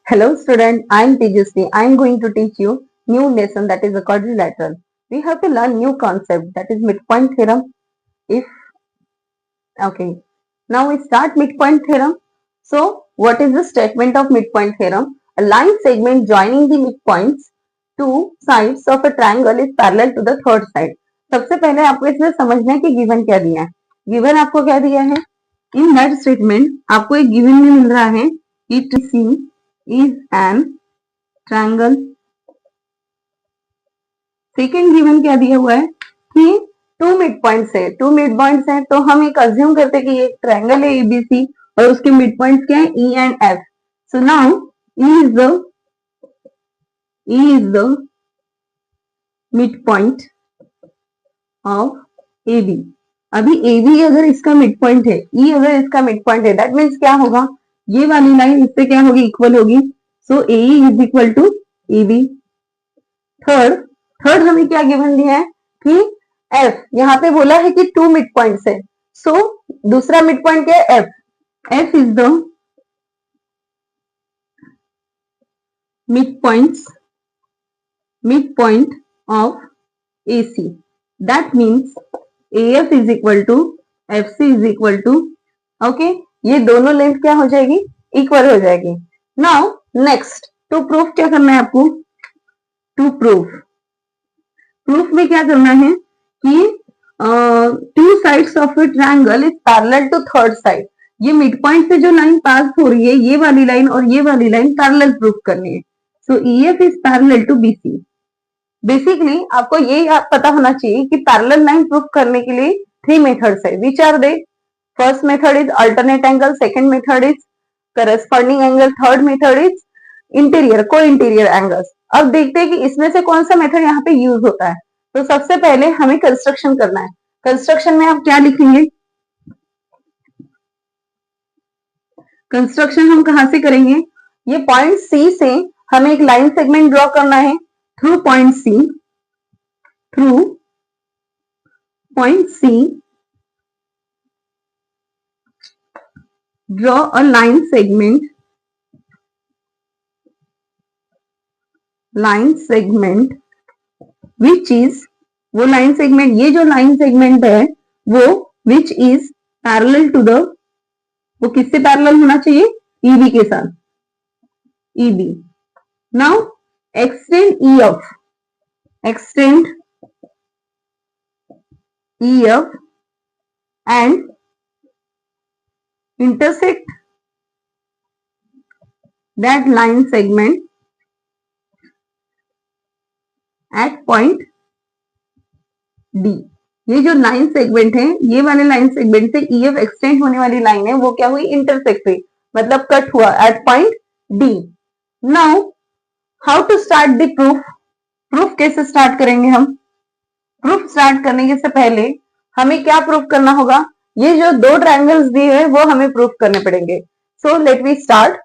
Hello student, I am Tejasvi. I am going to teach you new lesson that is a quadrilateral. We have to learn new concept that is midpoint theorem. If okay, now we start midpoint theorem. So what is the statement of midpoint theorem? A line segment joining the midpoints two sides of a triangle is parallel to the third side. सबसे पहले आपको इसमें समझना है कि given क्या दिया है. गिवन आपको क्या दिया है? इन दैट स्टेटमेंट आपको एक गिवन में मिल रहा है कि TC is an triangle. Second given क्या दिया हुआ है कि टू मिड पॉइंट्स है. टू मिड पॉइंट्स है तो हम एक अज्यूम करते हैं कि ये ट्रायंगल है एबीसी और उसके मिड पॉइंट्स क्या है E and F. So now E is the mid point of A B. अभी ए बी अगर इसका मिड पॉइंट है, ई अगर इसका मिड पॉइंट है, दैट मीन्स क्या होगा, ये वाली लाइन इससे क्या होगी, इक्वल होगी. So A is equal to A B. Third हमें क्या गिवन दिया है कि एफ, यहाँ पे बोला है कि टू मिड पॉइंट्स है. सो दूसरा मिड पॉइंट क्या है, F. F is the mid point of A C. That means A F is equal to F C is equal to, okay, ये दोनों लेंथ क्या हो जाएगी, इक्वल हो जाएगी. नाउ नेक्स्ट टू प्रूफ क्या करना है आपको, टू प्रूफ में क्या करना है कि two sides of a triangle is parallel to third side. ये मिड पॉइंट से जो लाइन पास हो रही है, ये वाली लाइन और ये वाली लाइन पैरेलल प्रूफ करनी है. So E F is parallel to B C. Basically आपको ये पता होना चाहिए कि पैरेलल लाइन प्रूफ करने के लिए थ्री मेथड्स है. Which are they? First method is alternate angle, second method is corresponding angle, third method is interior को इंटीरियर एंगल्स. अब देखते हैं कि इसमें से कौन सा मेथड यहाँ पे यूज होता है. तो सबसे पहले हमें कंस्ट्रक्शन करना है. कंस्ट्रक्शन में आप क्या लिखेंगे, कंस्ट्रक्शन हम कहां से करेंगे, ये पॉइंट सी से हमें एक लाइन सेगमेंट ड्रॉ करना है. Through point C draw a line segment which is, वो लाइन सेगमेंट, ये जो लाइन सेगमेंट है वो which is parallel to the, वो किससे पैरेलल होना चाहिए, ईबी के साथ, EB. Now extend E F and intersect that line segment at point D. ये जो लाइन सेगमेंट है, ये वाले लाइन सेगमेंट से ई एफ एक्सटेंड होने वाली लाइन है, वो क्या हुई, इंटरसेक्ट हुई, मतलब कट हुआ at point D. Now how to start the proof कैसे स्टार्ट करेंगे हम. प्रूफ स्टार्ट करने से पहले हमें क्या प्रूफ करना होगा, ये जो दो ट्रायंगल्स दिए हैं वो हमें प्रूफ करने पड़ेंगे. So let we start.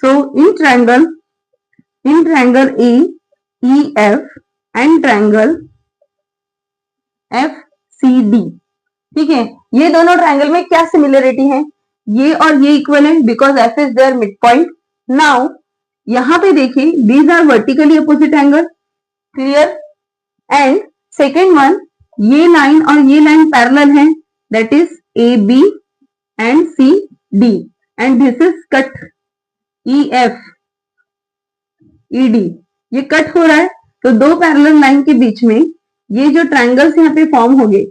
So in triangle E F and triangle F C D. ठीक है, ये दोनों ट्रायंगल में क्या सिमिलरिटी है, ये और ये इक्वल है because F is there mid point. Now यहां पे देखिए, these are vertically opposite angle, clear. And second one, ये लाइन और ये लाइन पैरेलल है, that is AB and CD, and this is cut EF ED. ये cut हो रहा है तो दो पैरेलल लाइन के बीच में ये जो ट्रायंगल्स यहाँ पे फॉर्म होंगे,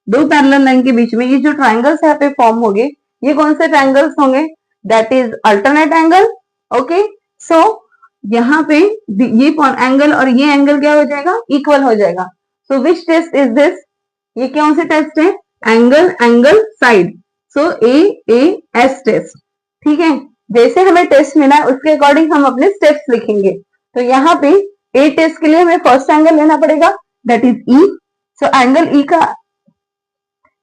दो पैरेलल लाइन के बीच में ये जो ट्रायंगल्स यहाँ पे फॉर्म होंगे, ये कौन से ट्रायंगल्स होंगे, that is alternate angle. Okay, so यहाँ पे ये एंगल और ये एंगल क्या हो जाएगा, इक्वल हो जाएगा. सो विच टेस्ट इज दिस, ये कौन से टेस्ट है, एंगल साइड. सो एस टेस्ट. ठीक है, जैसे हमें टेस्ट मिला है उसके अकॉर्डिंग हम अपने स्टेप्स लिखेंगे. तो यहाँ पे ए टेस्ट के लिए हमें फर्स्ट एंगल लेना पड़ेगा, that is E. So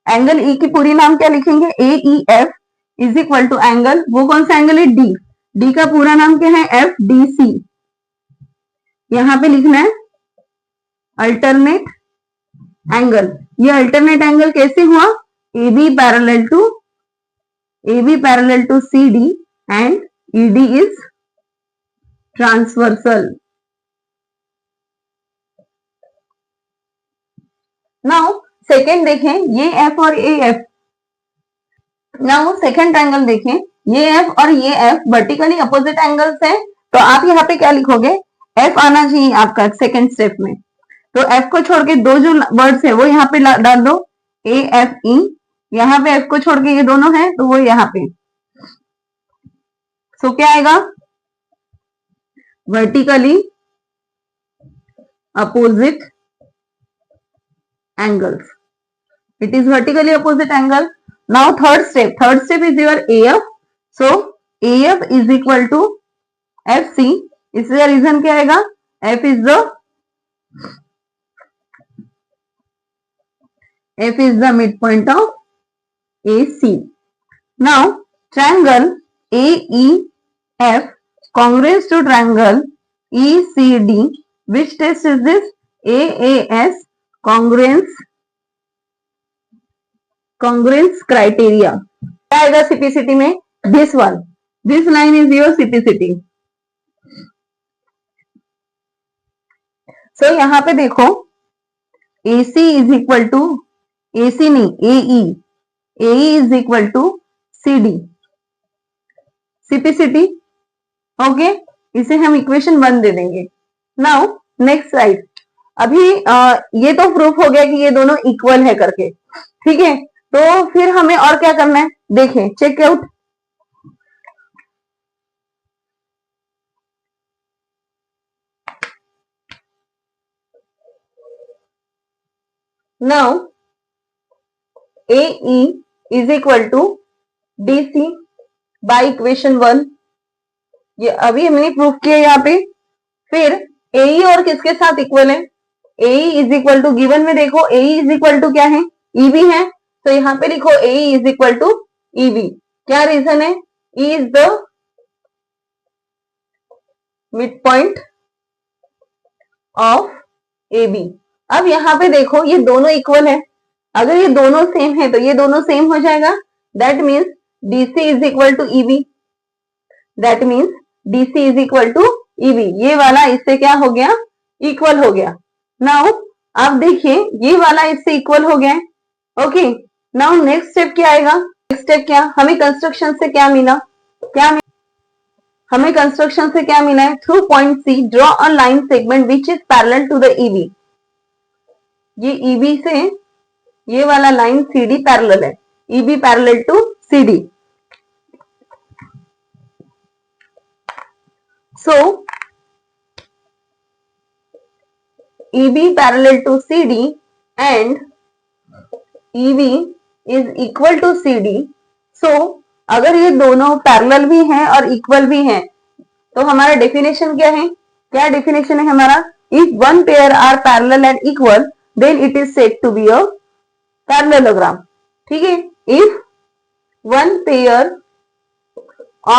angle E की पूरी नाम क्या लिखेंगे, A E F is equal to angle, वो कौन सा एंगल है, डी. डी का पूरा नाम क्या है, एफ डी सी. यहाँ पे लिखना है अल्टरनेट एंगल. ये अल्टरनेट एंगल कैसे हुआ, A B parallel to C D and E D is transversal. Now second देखें, ये एफ और ये एफ। नाउ सेकेंड ट्रायंगल देखें, ये एफ और ये एफ वर्टिकली अपोजिट एंगल्स हैं, तो आप यहाँ पे क्या लिखोगे, एफ आना चाहिए आपका सेकेंड स्टेप में। तो एफ को छोड़ के दो जो वर्ड्स है वो यहाँ पे डाल दो, ए एफ ई। यहाँ पे एफ को छोड़ के ये दोनों है तो वो यहाँ पे। सो क्या आएगा, vertically opposite angles, it is vertically opposite angle. Now third step is your AF. So AF is equal to FC. इसका रीजन क्या आएगा, F is the midpoint of AC. Now triangle AEF congruous to triangle ECD. Which test is this? AAS congruence criteria. क्या आएगा CPCT में, this one, this line is your CPCT. So यहाँ पे देखो AC is equal to, AC नहीं AE is equal to CD, CPCT. Okay, इसे हम equation 1 दे देंगे। नाउ नेक्स्ट साइड, अभी ये तो प्रूफ हो गया कि ये दोनों इक्वल है करके, ठीक है। तो फिर हमें और क्या करना है, देखें, check out. Now AE is equal to DC by equation 1, ये अभी हमने प्रूफ किया यहाँ पे। फिर AE और किसके साथ इक्वल है, AE is equal to, given में देखो AE इज इक्वल टू क्या है, EB है, तो यहाँ पे लिखो AE is equal to EB। क्या रीजन है, E is the mid point of AB। अब यहाँ पे देखो ये दोनों इक्वल है, अगर ये दोनों सेम है तो ये दोनों सेम हो जाएगा, that means DC is equal to EB, that means DC is equal to EB। ये वाला इससे क्या हो गया, इक्वल हो गया। नाउ आप देखिए ये वाला इससे इक्वल हो गया है। ओके, नाउ नेक्स्ट स्टेप क्या आएगा, नेक्स्ट स्टेप क्या, हमें कंस्ट्रक्शन से क्या मिला, हमें कंस्ट्रक्शन से क्या मिला है, through point C draw a line segment which is parallel to the EB। ये EB से ये वाला लाइन CD पैरेलल है, EB parallel to CD। So EB parallel to CD and EB is equal to CD. So अगर ये दोनों parallel भी हैं और इक्वल भी हैं तो हमारा डेफिनेशन क्या है, क्या डेफिनेशन है हमारा, if one pair are parallel and equal then it is said to be a parallelogram. ठीक है, if one pair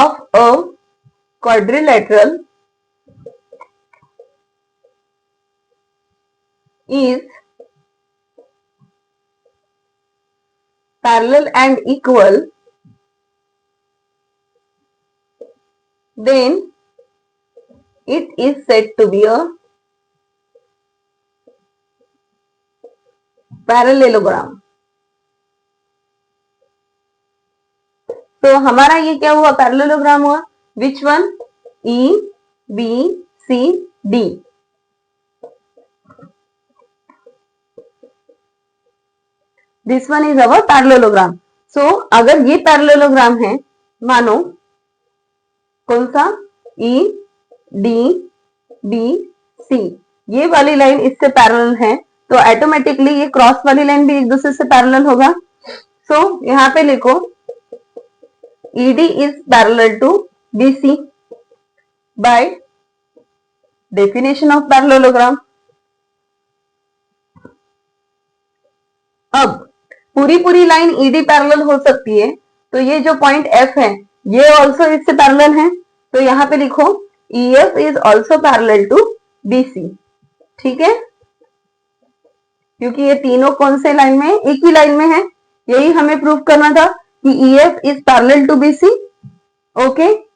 of a quadrilateral is parallel and equal, then it is said to be a parallelogram। तो हमारा ये क्या हुआ, parallelogram हुआ। Which one? E, B, C, D। This one is our parallelogram। So अगर ये parallelogram है, मानो कौन सा, E, D, B, C, ये वाली लाइन इससे पैरेलल है तो ऑटोमेटिकली ये क्रॉस वाली लाइन भी एक दूसरे से पैरेलल होगा। सो यहाँ पे लिखो ED is parallel to BC by definition of parallelogram। अब पूरी लाइन ED पैरेलल हो सकती है, तो ये जो पॉइंट F है ये ऑल्सो इससे पैरेलल है, तो यहाँ पे लिखो EF is also parallel to BC। ठीक है, क्योंकि ये तीनों कौन से लाइन में, एक ही लाइन में है, यही हमें प्रूव करना था कि EF is parallel to BC। Okay.